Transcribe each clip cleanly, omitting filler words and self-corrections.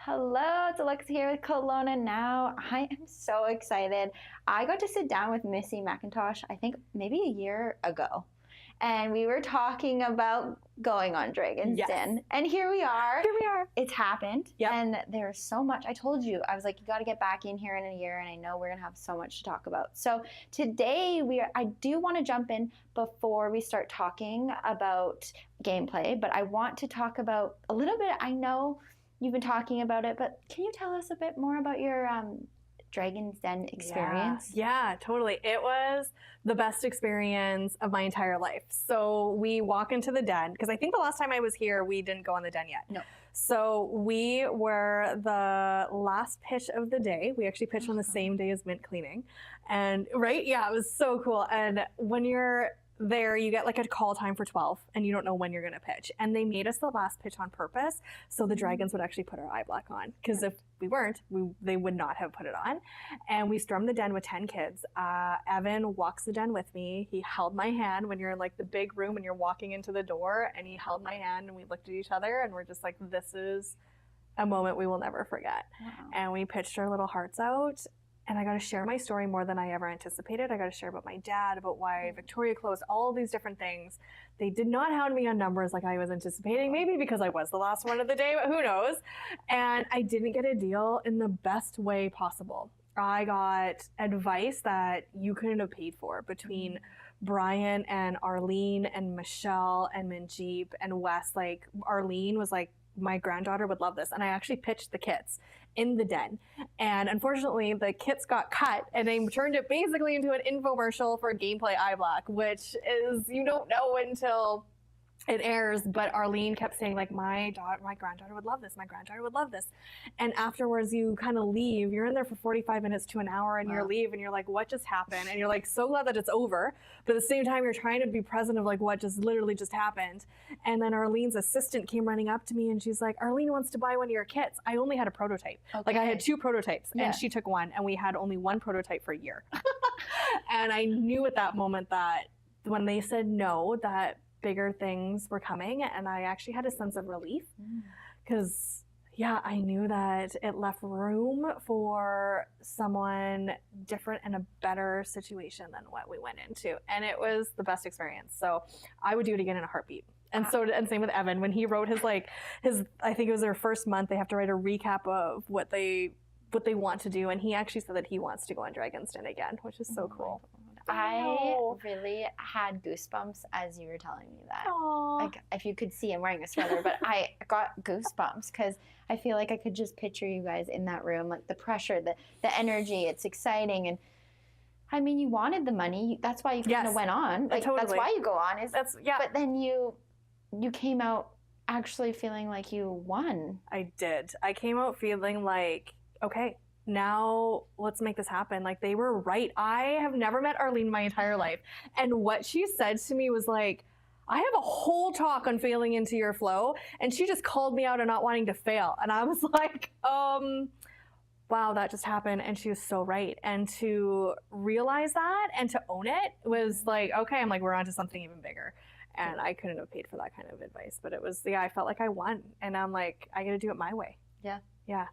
Hello, it's Alexa here with Kelowna Now. I am so excited. I got to sit down with Missy McIntosh, I think maybe a year ago. And we were talking about going on Dragon's Den. And here we are. Here we are. It's happened. Yep. And there's so much. I told you, I was like, you got to get back in here in a year. And I know we're going to have so much to talk about. So today, I do want to jump in before we start talking about gameplay. But I want to talk about a little bit. I know you've been talking about it, but can you tell us a bit more about your Dragon's Den experience? Yeah, totally. It was the best experience of my entire life. So we walk into the den, because I think the last time I was here, we didn't go on the den yet. No. So we were the last pitch of the day. We actually pitched on the same day as mint cleaning. And right? Yeah, it was so cool. And when you're there, you get like a call time for 12 and you don't know when you're going to pitch. And they made us the last pitch on purpose so the dragons would actually put our eye black on, because if we weren't, they would not have put it on. And we stormed the den with 10 kids. Evan walks the den with me. He held my hand when you're in like the big room and you're walking into the door, and he held my hand and we looked at each other and we're just like, this is a moment we will never forget. Wow. And we pitched our little hearts out. And I got to share my story more than I ever anticipated. I got to share about my dad, about why Victoria closed, all of these different things. They did not hound me on numbers like I was anticipating, maybe because I was the last one of the day, but who knows? And I didn't get a deal in the best way possible. I got advice that you couldn't have paid for between Brian and Arlene and Michelle and Manjeep and Wes. Like, Arlene was like, my granddaughter would love this. And I actually pitched the kits in the den. And unfortunately, the kits got cut and they turned it basically into an infomercial for GamePlay iBlock, which is, you don't know until it airs. But Arlene kept saying, like, my granddaughter would love this. My granddaughter would love this. And afterwards, you kind of leave. You're in there for 45 minutes to an hour and you leave and you're like, what just happened? And you're like, so glad that it's over. But at the same time, you're trying to be present of like what just literally just happened. And then Arlene's assistant came running up to me and she's like, Arlene wants to buy one of your kits. I only had a prototype. Okay. Like, I had 2 prototypes and she took one, and we had only 1 prototype for a year. And I knew at that moment that when they said no, that bigger things were coming, and I actually had a sense of relief, because I knew that it left room for someone different and a better situation than what we went into, and it was the best experience. So I would do it again in a heartbeat. And and same with Evan, when he wrote his I think it was their first month, they have to write a recap of what they want to do, and he actually said that he wants to go on Dragon's Den again, which is so cool. I really had goosebumps as you were telling me that. Aww. Like, if you could see, I'm wearing a sweater, but I got goosebumps because I feel like I could just picture you guys in that room, like the pressure, the energy. It's exciting, and I mean, you wanted the money. That's why you kind of went on. Like, totally. That's why you go on. But then you came out actually feeling like you won. I did. I came out feeling like, okay, now let's make this happen. Like, they were right. I have never met Arlene my entire life. And what she said to me was like, I have a whole talk on failing into your flow. And she just called me out on not wanting to fail. And I was like, wow, that just happened. And she was so right. And to realize that and to own it was like, okay, I'm like, we're on to something even bigger. And I couldn't have paid for that kind of advice. But it was, I felt like I won. And I'm like, I got to do it my way. Yeah. Yeah.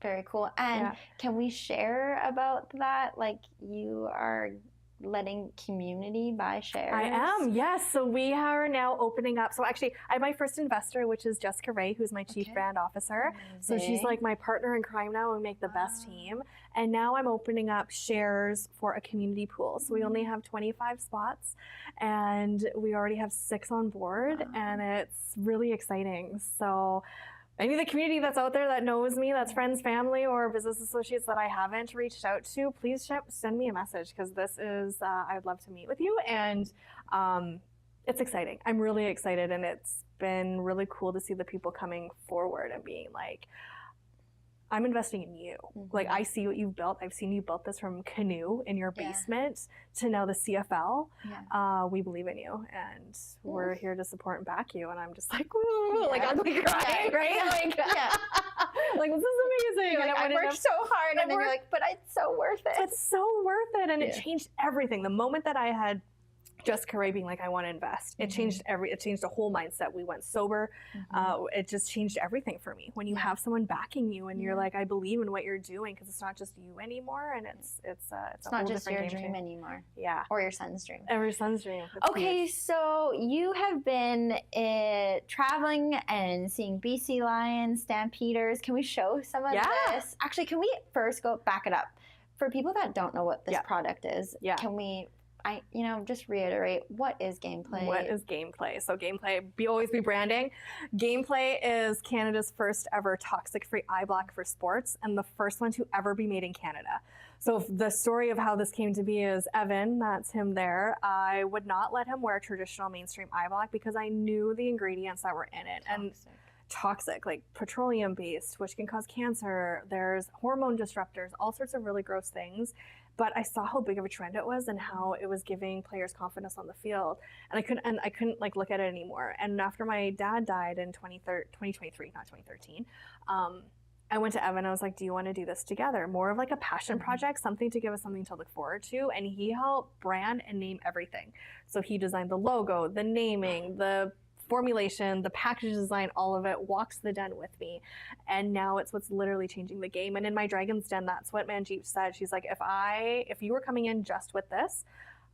Very cool. And can we share about that? Like, you are letting community buy shares? I am, yes. So we are now opening up. So actually, I have my first investor, which is Jessica Ray, who's my chief brand officer. So she's like my partner in crime now, and we make the best team. And now I'm opening up shares for a community pool. So we only have 25 spots, and we already have 6 on board, and it's really exciting. So any of the community that's out there that knows me, that's friends, family, or business associates that I haven't reached out to, please send me a message, because this is, I'd love to meet with you. And it's exciting. I'm really excited, and it's been really cool to see the people coming forward and being like, I'm investing in you. Like, I see what you've built. I've seen you built this from canoe in your basement to now the CFL. We believe in you, and we're here to support and back you. And I'm just like, woo, like ugly crying, right? Like, like, this is amazing. Like, I worked so hard, and then you're like, but it's so worth it. It's so worth it, and it changed everything. The moment that I had Jessica Ray being like, I want to invest. It changed it changed the whole mindset. We went sober. It just changed everything for me. When you have someone backing you and you're like, I believe in what you're doing, because it's not just you anymore, and it's not just your dream anymore. Yeah. Or your son's dream. Or your son's dream. That's okay, huge. so you have been traveling and seeing BC Lions, Stampeders. Can we show some of this? Actually, can we first back it up? For people that don't know what this product is, can we just reiterate, what is GamePlay? What is GamePlay? So GamePlay, always be branding. GamePlay is Canada's first ever toxic-free eye block for sports, and the first one to ever be made in Canada. So the story of how this came to be is Evan, that's him there. I would not let him wear traditional mainstream eye block because I knew the ingredients that were in it. And toxic, like petroleum based, which can cause cancer. There's hormone disruptors, all sorts of really gross things. But I saw how big of a trend it was and how it was giving players confidence on the field. And I couldn't like look at it anymore. And after my dad died in 2023, not 2013, I went to Evan. I was like, do you want to do this together? More of like a passion project, something to give us something to look forward to. And he helped brand and name everything. So he designed the logo, the naming, the formulation, the package design, all of it, walks the den with me. And now it's what's literally changing the game. And in my Dragon's Den, that's what Manjeet said. She's like, if you were coming in just with this,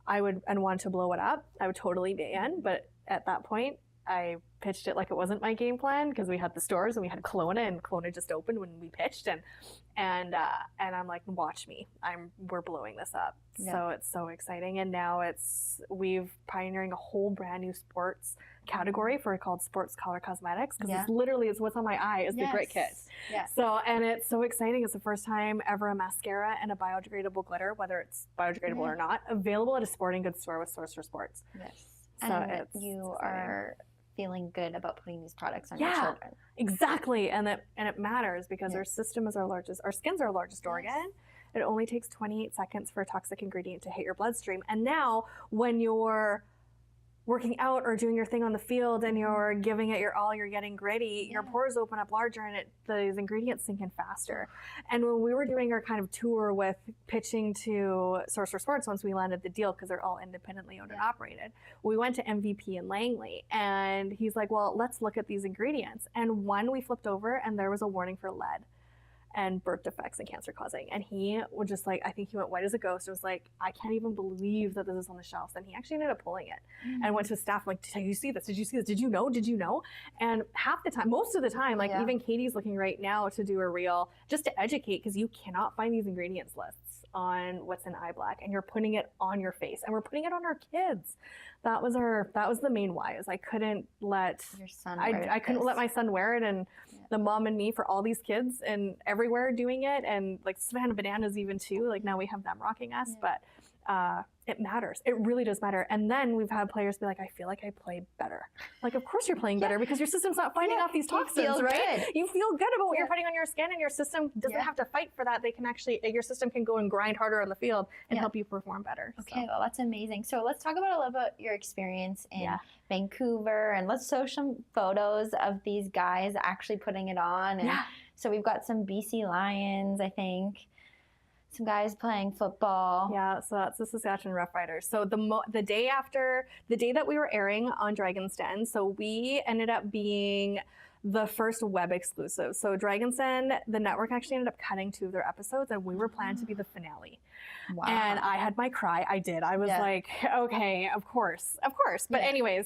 I would, and wanted to blow it up, I would totally be in. But at that point, I pitched it like it wasn't my game plan, because we had the stores and we had Kelowna, and Kelowna just opened when we pitched, and I'm like, watch me, we're blowing this up. So it's so exciting. And now we've pioneering a whole brand new sports category called sports color cosmetics, because it's what's on my eye is the grit kit. So, and it's so exciting. It's the first time ever a mascara and a biodegradable glitter, whether it's biodegradable or not, available at a sporting goods store with Source for Sports. So and you are feeling good about putting these products on your children. Exactly. And it matters, because our skin's our largest organ. It only takes 28 seconds for a toxic ingredient to hit your bloodstream. And now when you're working out or doing your thing on the field and you're giving it your all, you're getting gritty, your pores open up larger, and those ingredients sink in faster. And when we were doing our kind of tour with pitching to Source for Sports, once we landed the deal, because they're all independently owned and operated, we went to MVP in Langley, and he's like, well, let's look at these ingredients. And we flipped over and there was a warning for lead and birth defects and cancer causing. And he was just like, I think he went white as a ghost. It was like, I can't even believe that this is on the shelves. And he actually ended up pulling it and went to his staff, like, did you see this? Did you see this? Did you know? Did you know? And most of the time, like even Katie's looking right now to do a reel just to educate, because you cannot find these ingredients lists on what's in eye black, and you're putting it on your face, and we're putting it on our kids. That was the main why, is I couldn't let your son I couldn't let my son wear it, and the mom and me for all these kids and everywhere doing it, and like Savannah Bananas even too, like now we have them rocking us, but it matters. It really does matter. And then we've had players be like, I feel like I played better. Like, of course you're playing better, because your system's not fighting off these toxins, right? You feel good about what you're putting on your skin, and your system doesn't have to fight for that. They can actually, your system can go and grind harder on the field and help you perform better. Okay, well, that's amazing. So let's talk about a little bit your experience in Vancouver, and let's show some photos of these guys actually putting it on. And so we've got some BC Lions, I think. Some guys playing football. Yeah, so that's the Saskatchewan Roughriders. So the day that we were airing on Dragon's Den, so we ended up being the first web exclusive. So Dragon's Den, the network actually ended up cutting 2 of their episodes, and we were planned to be the finale. Wow. And I had my cry. I did. I was like, okay, of course. But anyways,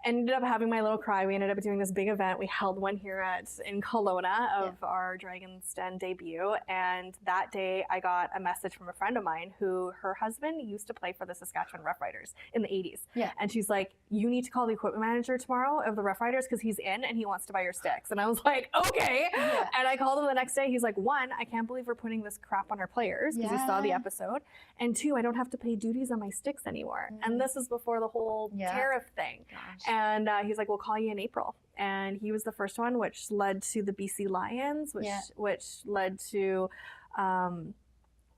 ended up having my little cry. We ended up doing this big event. We held one here in Kelowna of our Dragon's Den debut. And that day I got a message from a friend of mine who her husband used to play for the Saskatchewan Roughriders in the 80s. Yeah. And she's like, you need to call the equipment manager tomorrow of the Roughriders, because he's in and he wants to buy your sticks. And I was like, okay. Yeah. And I called him the next day. He's like, 1, I can't believe we're putting this crap on our players, because he saw the episode. And 2, I don't have to pay duties on my sticks anymore. And this is before the whole tariff thing. Gosh. And he's like, we'll call you in April. And he was the first one, which led to the BC Lions, which led to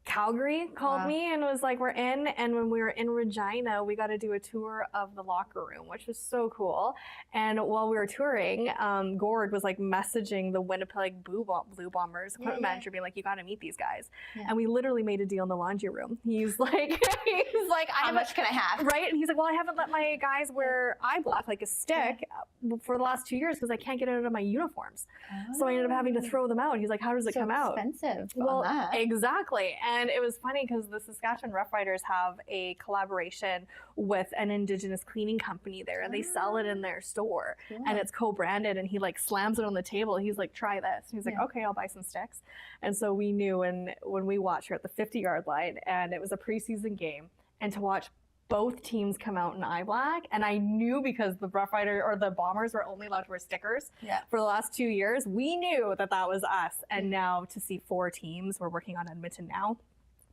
Calgary called Wow. me and was like, we're in. And when we were in Regina, we got to do a tour of the locker room, which was so cool. And while we were touring, Gord was like messaging the Winnipeg Blue Bombers equipment manager, being like, you got to meet these guys. Yeah. And we literally made a deal in the laundry room. He's like, How much can I have? Right? And he's like, well, I haven't let my guys wear eye black, like a stick, for the last 2 years because I can't get it out of my uniforms. So I ended up having to throw them out. He's like, how does it come out? Expensive. Well, on that. exactly. And it was funny because the Saskatchewan Rough Riders have a collaboration with an Indigenous cleaning company there, and they sell it in their store. Cool. And it's co-branded, and he like slams it on the table. He's like, try this. And he's like, okay, I'll buy some sticks. And so we knew when we watched her at the 50-yard line, and it was a preseason game, and to watch both teams come out in eye black, and I knew because the Rough Rider or the Bombers were only allowed to wear stickers for the last 2 years, we knew that was us. And now to see 4 teams, we're working on Edmonton now.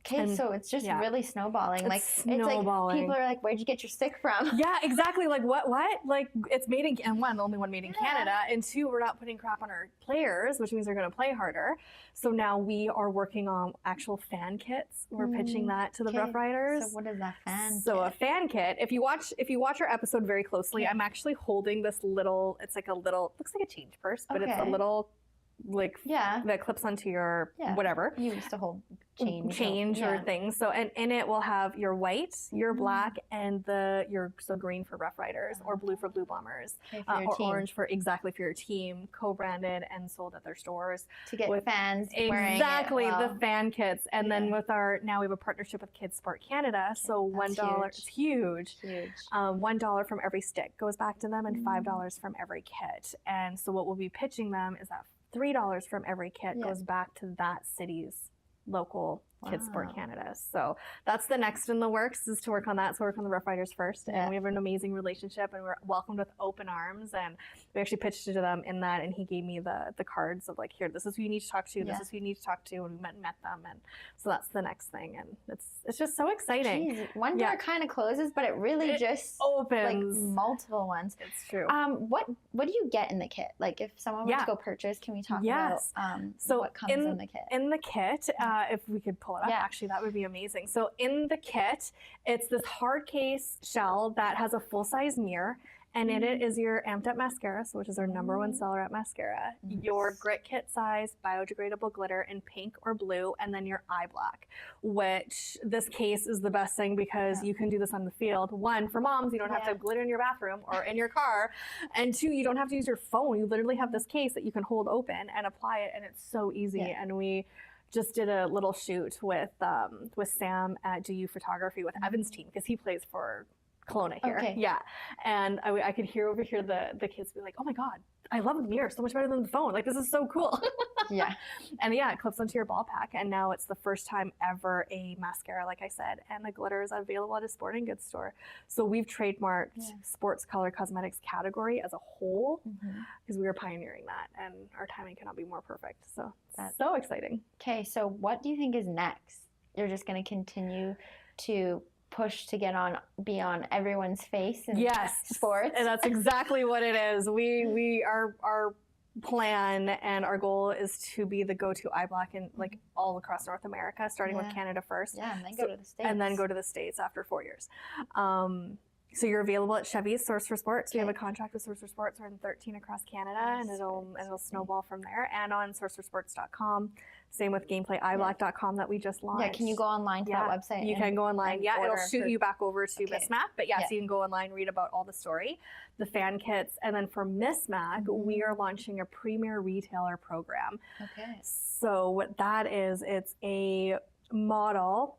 Okay, so it's just really snowballing. It's like people are like, "Where'd you get your stick from?" Yeah, exactly. Like what? Like it's made in and one, the only one made in Canada, and 2, we're not putting crap on our players, which means they're going to play harder. So now we are working on actual fan kits. We're pitching that to the Rough Riders. So what is that fan? So a fan kit. If you watch our episode very closely, I'm actually holding this little. It's like a little. Looks like a change purse, but it's a little. Like that clips onto your whatever. You used to hold change or things. So and in it will have your white, your black, and your green for Rough Riders or blue for Blue Bombers, or orange for your team, co-branded and sold at their stores to get with fans wearing the fan kits. And then with now we have a partnership with Kids Sport Canada. So $1, it's huge. $1 from every stick goes back to them, and $5 from every kit. And so what we'll be pitching them is that $3 from every kit goes back to that city's local Kids Sport Canada. So that's the next in the works, is to work on that. So work on the Rough Riders first. And we have an amazing relationship, and we're welcomed with open arms. And we actually pitched to them in that, and he gave me the cards of like, here, this is who you need to talk to. This is who you need to talk to. And we met them. And so that's the next thing. And it's just so exciting. Jeez, one door kind of closes, but it really just opens. Like multiple ones. It's true. What do you get in the kit? Like if someone were to go purchase, can we talk about what comes in the kit? In the kit, if we could pull it up, actually, that would be amazing. So in the kit, it's this hard case shell that has a full-size mirror, and in it is your amped up mascara, which is our #1 seller at mascara, your grit kit size biodegradable glitter in pink or blue, and then your eye black, which this case is the best thing because you can do this on the field. 1, for moms, you don't have to have glitter in your bathroom or in your car, and 2, you don't have to use your phone. You literally have this case that you can hold open and apply it, and it's so easy. And we just did a little shoot with Sam at GU Photography with Evan's team, because he plays for Kelowna here. Yeah. And I could hear over here the kids be like, oh my God, I love the mirror so much better than the phone. Like, this is so cool. And it clips onto your ball pack. And now it's the first time ever a mascara, like I said, and the glitter is available at a sporting goods store. So we've trademarked sports color cosmetics category as a whole, because we were pioneering that, and our timing cannot be more perfect. So that's so exciting. Okay, so what do you think is next? You're just going to continue to push to be on everyone's face in sports? And that's exactly what it is. Our plan and our goal is to be the go-to eye black in like all across North America, starting with Canada first. And then go to the States. And then go to the States after 4 years. So you're available at Chevy's Source for Sports. We have a contract with Source for Sports. We're in 13 across Canada, and it'll snowball from there. And on sourceforsports.com. Same with GamePlayEyeBlack.com that we just launched. Yeah, can you go online to that website? You can go online. Yeah, it'll shoot you back over to Miss Mac. But so you can go online, read about all the story, the fan kits. And then for Miss Mac, we are launching a premier retailer program. Okay. So what that is, it's a model,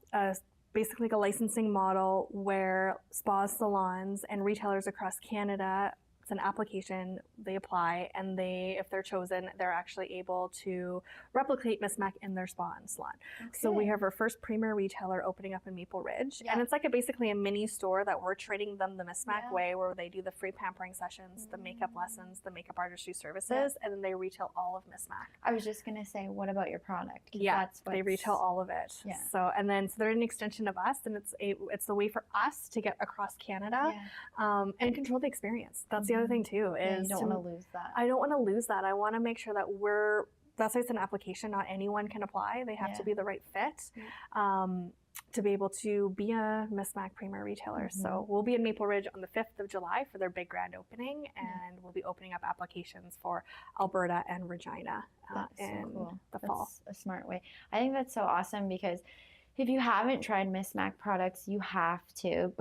basically like a licensing model where spas, salons, and retailers across Canada, it's an application, they apply, and if they're chosen, they're actually able to replicate Miss Mac in their spa and salon. So we have our first premier retailer opening up in Maple Ridge, and it's like basically a mini store that we're treating them the Miss Mac way, where they do the free pampering sessions, the makeup lessons, the makeup artistry services, and then they retail all of Miss Mac. I was just gonna say, what about your product? Yeah, they retail all of it. Yeah. So they're an extension of us, and it's a way for us to get across Canada and control the experience. That's the other thing too, is you don't want to lose that. I don't want to lose that. I want to make sure that that's why it's an application. Not anyone can apply. They have to be the right fit. To be able to be a Miss Mac Premier retailer. So we'll be in Maple Ridge on the 5th of July for their big grand opening, and we'll be opening up applications for Alberta and Regina in the fall. That's a smart way. I think that's so awesome because if you haven't tried Miss Mac products, you have to.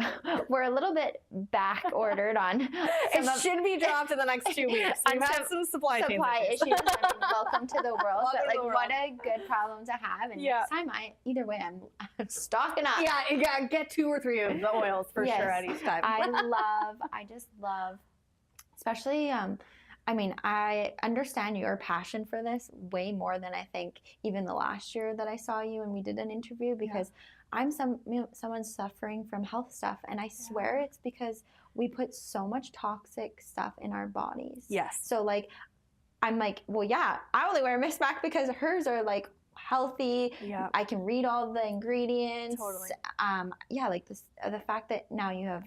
We're a little bit back ordered on. It should be dropped in the next 2 weeks. We've had some supply issues. I mean, welcome to the world. But like, what a good problem to have. And next time, either way, I'm stocking up. Yeah, get 2 or 3 of the oils for sure at each time. I just love, especially. I mean, I understand your passion for this way more than I think even the last year that I saw you and we did an interview, because I'm someone suffering from health stuff, and I swear it's because we put so much toxic stuff in our bodies. Yes. So like, I'm like, well, yeah, I only wear Miss Mac because hers are like healthy. Yeah. I can read all the ingredients. Totally. Like this, the fact that now you have,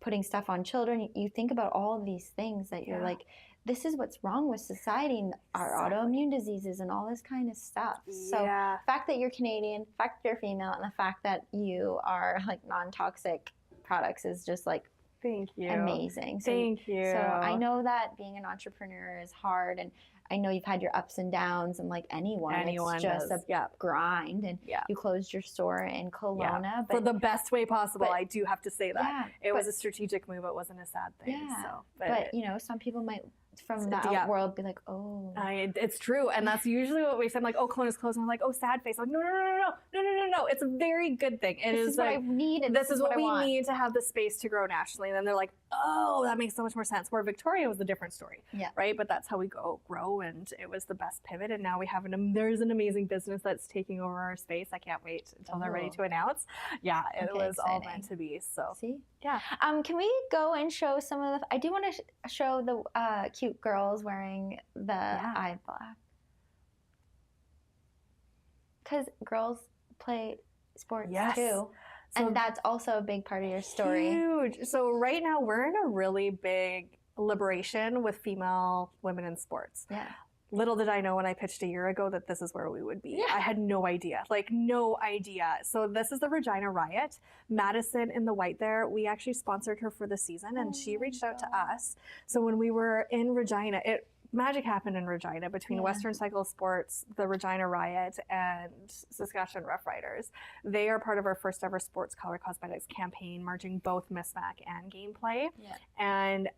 putting stuff on children, you think about all of these things that you're like, this is what's wrong with society and our autoimmune diseases and all this kind of stuff. So the fact that you're Canadian, the fact that you're female, and the fact that you are like non-toxic products is just like amazing. Thank you. So I know that being an entrepreneur is hard, and I know you've had your ups and downs, and like anyone it's just a grind. And you closed your store in Kelowna. But for the best way possible, I do have to say that. It was a strategic move. It wasn't a sad thing. Yeah. So, but some people might from that world be like, oh. It's true. And that's usually what we say. I'm like, oh, Kelowna's closed. And I'm like, oh, sad face. I'm like, no. It's a very good thing. This is what I need. This is what we need to have the space to grow nationally. And then they're like, oh, that makes so much more sense. Where Victoria was a different story. Yeah. Right? But that's how we grow. And it was the best pivot. And now we have there's an amazing business that's taking over our space. I can't wait until they're ready to announce. Yeah, it was all meant to be. So see? Yeah. Can we go and show some of the, I do want to show the cute girls wearing the eye black. Because girls play sports too. So and that's also a big part of your story. Huge. So right now we're in a really big liberation with female women in sports. Yeah. Little did I know when I pitched a year ago that this is where we would be. Yeah. I had no idea, no idea. So this is the Regina Riot. Madison in the white there, we actually sponsored her for the season, and she reached out to us. So when we were in Regina, magic happened in Regina between Western Cycle Sports, the Regina Riot, and Saskatchewan Rough Riders. They are part of our first ever sports color cosmetics campaign, merging both Miss Mac and GamePlay. Yeah. And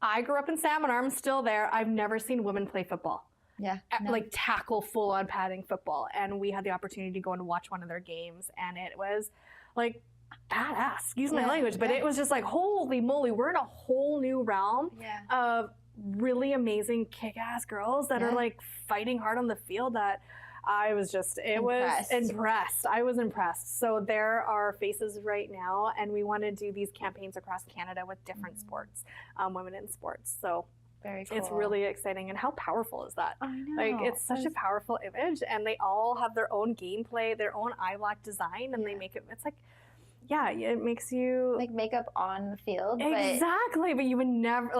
I grew up in Salmon Arm, still there. I've never seen women play football. Yeah. No. Like tackle full on padding football. And we had the opportunity to go and watch one of their games. And it was like badass, excuse my language, but it was just like, holy moly, we're in a whole new realm of really amazing kick-ass girls that are like fighting hard on the field that I was just, was impressed. I was impressed. So there are faces right now, and we want to do these campaigns across Canada with different sports, women in sports. So very cool. It's really exciting. And how powerful is that? I know. Like, it's such a powerful image, and they all have their own gameplay, their own eye black design, and they make it, it's like, it makes you like makeup on the field. Exactly, but you would never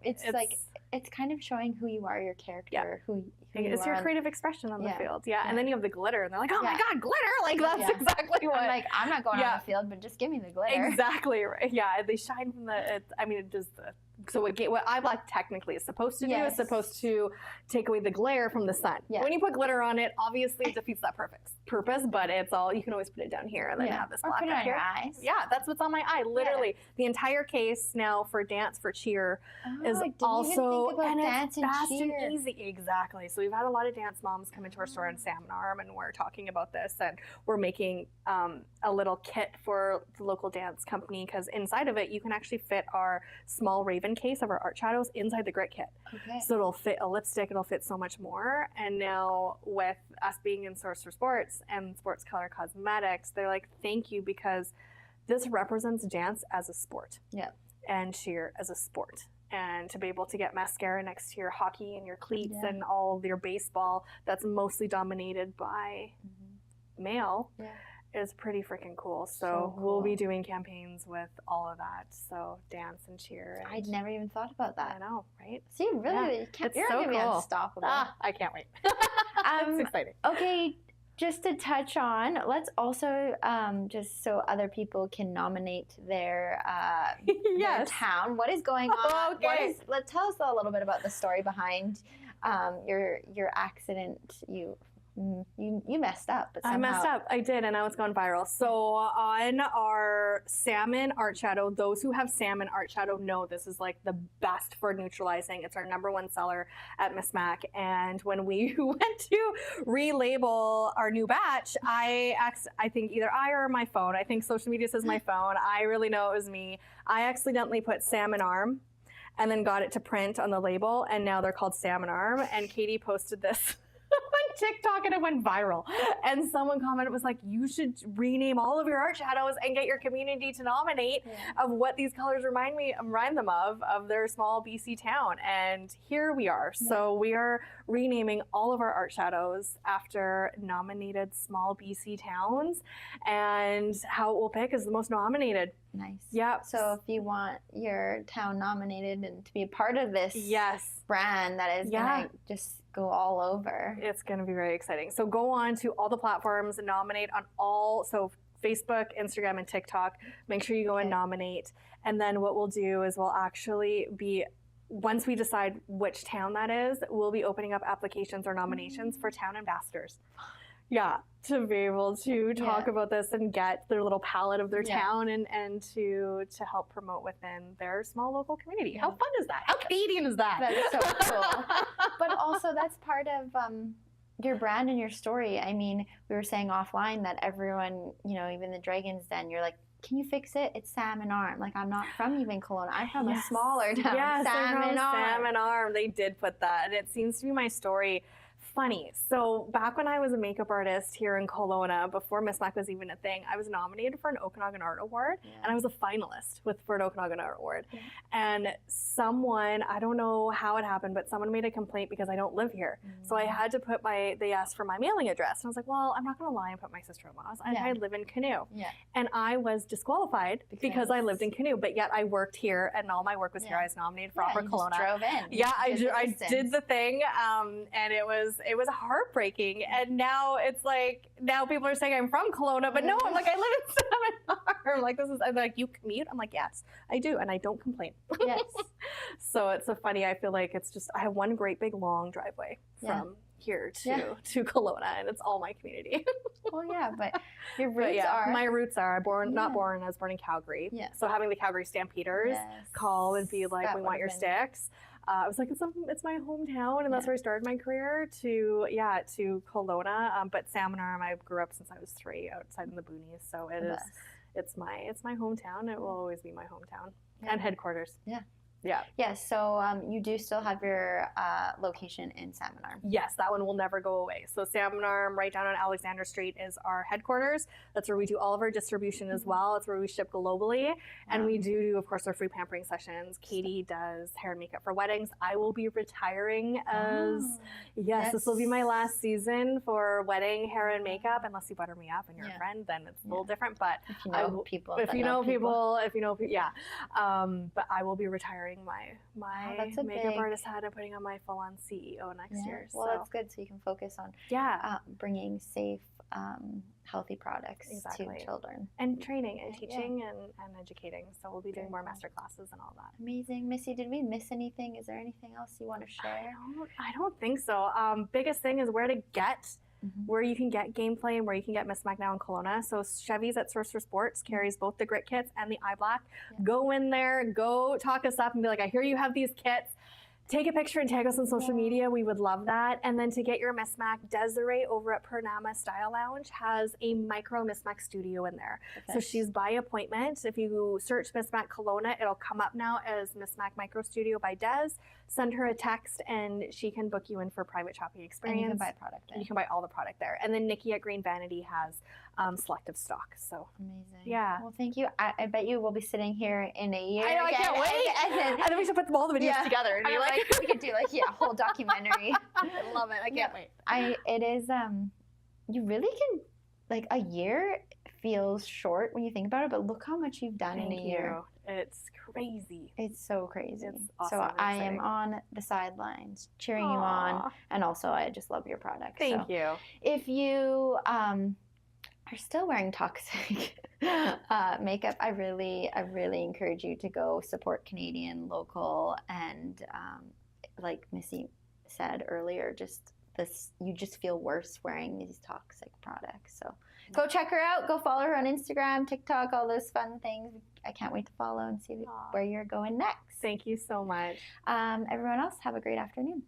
it's kind of showing who you are, your character, who it's your creative expression on the field. Yeah, and then you have the glitter, and they're like, oh my god, glitter! Like that's exactly what. I'm like, I'm not going on the field, but just give me the glitter. Exactly right. Yeah, they shine from the. It does the. So what eye black technically is supposed to do is supposed to take away the glare from the sun. Yeah. When you put glitter on it, obviously it defeats that purpose, but it's all, you can always put it down here and then have this black put it up on here. Your eyes. Yeah, that's what's on my eye, literally. The entire case now for dance, for cheer is also, and it's fast and easy. Exactly. So we've had a lot of dance moms come into our store in Salmon Arm, and we're talking about this, and we're making a little kit for the local dance company, because inside of it, you can actually fit our small Raven case of our art shadows inside the grit kit. Okay. So it'll fit a lipstick, it'll fit so much more. And now with us being in Source for Sports and Sports Color Cosmetics, they're like, thank you, because this represents dance as a sport. Yeah. And cheer as a sport. And to be able to get mascara next to your hockey and your cleats and all of your baseball that's mostly dominated by male. Yeah. is pretty freaking cool. So So we'll be cool. doing campaigns with all of that. So dance and cheer. And I'd never even thought about I that. know, right? See, really, It's you're so gonna be cool. unstoppable. I can't wait. It's exciting. Okay, just to touch on, let's also just so other people can nominate their Yes. town. What is going on? Okay. Let's tell us a little bit about the story behind your accident. You messed up. But I messed somehow- up. I did, and now it's gone viral. So on our salmon art shadow, those who have salmon art shadow know this is like the best for neutralizing. It's our #1 seller at Miss Mac. And when we went to relabel our new batch, I think either I or my phone, I think social media says my phone, I really know it was me. I accidentally put salmon arm and then got it to print on the label, and now they're called salmon arm. And Katie posted this on TikTok and it went viral. And someone commented, was like, you should rename all of your art shadows and get your community to nominate of what these colors remind them of their small BC town. And here we are. So we are renaming all of our art shadows after nominated small BC towns, and how it will pick is the most nominated. Nice. Yep. So if you want your town nominated and to be a part of this Yes. brand that is gonna just go all over. It's going to be very exciting. So go on to all the platforms and nominate on all, so Facebook, Instagram, and TikTok. Make sure you go and nominate. And then what we'll do is we'll actually be, once we decide which town that is, we'll be opening up applications or nominations for town ambassadors. Yeah, to be able to talk about this and get their little palette of their town and to help promote within their small local community. How fun is that? How Canadian is that? That's so cool. But also that's part of your brand and your story. I mean, we were saying offline that everyone, even the Dragon's Den, you're like, can you fix it? It's salmon arm. Like, I'm not from even Kelowna. I'm from a smaller town. Yes, salmon arm. Salmon arm. They did put that, and it seems to be my story. Funny. So back when I was a makeup artist here in Kelowna, before Miss Mac was even a thing, I was nominated for an Okanagan Art Award, and I was a finalist for an Okanagan Art Award. And someone, I don't know how it happened, but someone made a complaint because I don't live here. So I had to put they asked for my mailing address. And I was like, well, I'm not going to lie and put my sister-in-law's. I live in Canoe. Yeah. And I was disqualified because I lived in Canoe, but yet I worked here and all my work was here. I was nominated for Opera you Kelowna. just drove in. Yeah, I did the thing, and it was heartbreaking. And now it's like, now people are saying I'm from Kelowna, but no, I'm like, I live in Salmon Arm. Like, I'm like, you commute? I'm like, yes, I do, and I don't complain. Yes. So it's so funny. I feel like it's just, I have one great big long driveway from here to Kelowna, and it's all my community. Well, yeah, but your roots are. My roots are not born. I was born in Calgary. Yeah. So having the Calgary Stampeders call and be like, we want your sticks. I was like, it's my hometown, and that's where I started my career. To Kelowna, but Salmon Arm, I grew up since I was 3 outside in the boonies. So it's my hometown. It will always be my hometown and headquarters. Yeah. Yeah. Yes. So you do still have your location in Salmon Arm. Yes, that one will never go away. So Salmon Arm, right down on Alexander Street, is our headquarters. That's where we do all of our distribution as well. It's where we ship globally. And we do, of course, our free pampering sessions. Katie does hair and makeup for weddings. I will be retiring as, this will be my last season for wedding hair and makeup. Unless you butter me up and you're a friend, then it's a little different. But if you know people. But I will be retiring my makeup big... artist hat and putting on my full-on CEO next year. Well, that's good. So you can focus on bringing safe, healthy products to children. And training and teaching and educating. So we'll be doing more master classes and all that. Amazing. Missy, did we miss anything? Is there anything else you want to share? I don't think so. Biggest thing is where to get where you can get GamePlay and where you can get Miss Mac now in Kelowna. So Chevy's at Sorcerer Sports carries both the grit kits and the eye black. Go in there, go talk us up and be like, I hear you have these kits. Take a picture and tag us on social media. We would love that. And then to get your Miss Mac, Desiree over at Purnama Style Lounge has a micro Miss Mac studio in there. So she's by appointment. If you search Miss Mac Kelowna, it'll come up now as Miss Mac Micro Studio by Des. Send her a text and she can book you in for a private shopping experience. And you can buy product there. And you can buy all the product there. And then Nikki at Green Vanity has selective stock. So amazing. Yeah. Well, thank you. I bet you will be sitting here in a year. I know, again, I can't wait. And then we should put all the videos together. And be like, we could do a whole documentary. I love it. I can't wait. It is, you really can, like, a year feels short when you think about it, but look how much you've done in a year. It's crazy. It's so crazy. It's awesome so and I am exciting. on the sidelines cheering you on, Aw. and also I just love your product. Thank you. If you are still wearing toxic makeup, I really encourage you to go support Canadian, local, and like Missy said earlier, you just feel worse wearing these toxic products. So go check her out. Go follow her on Instagram, TikTok, all those fun things. I can't wait to follow and see where you're going next. Thank you so much. Everyone else, have a great afternoon.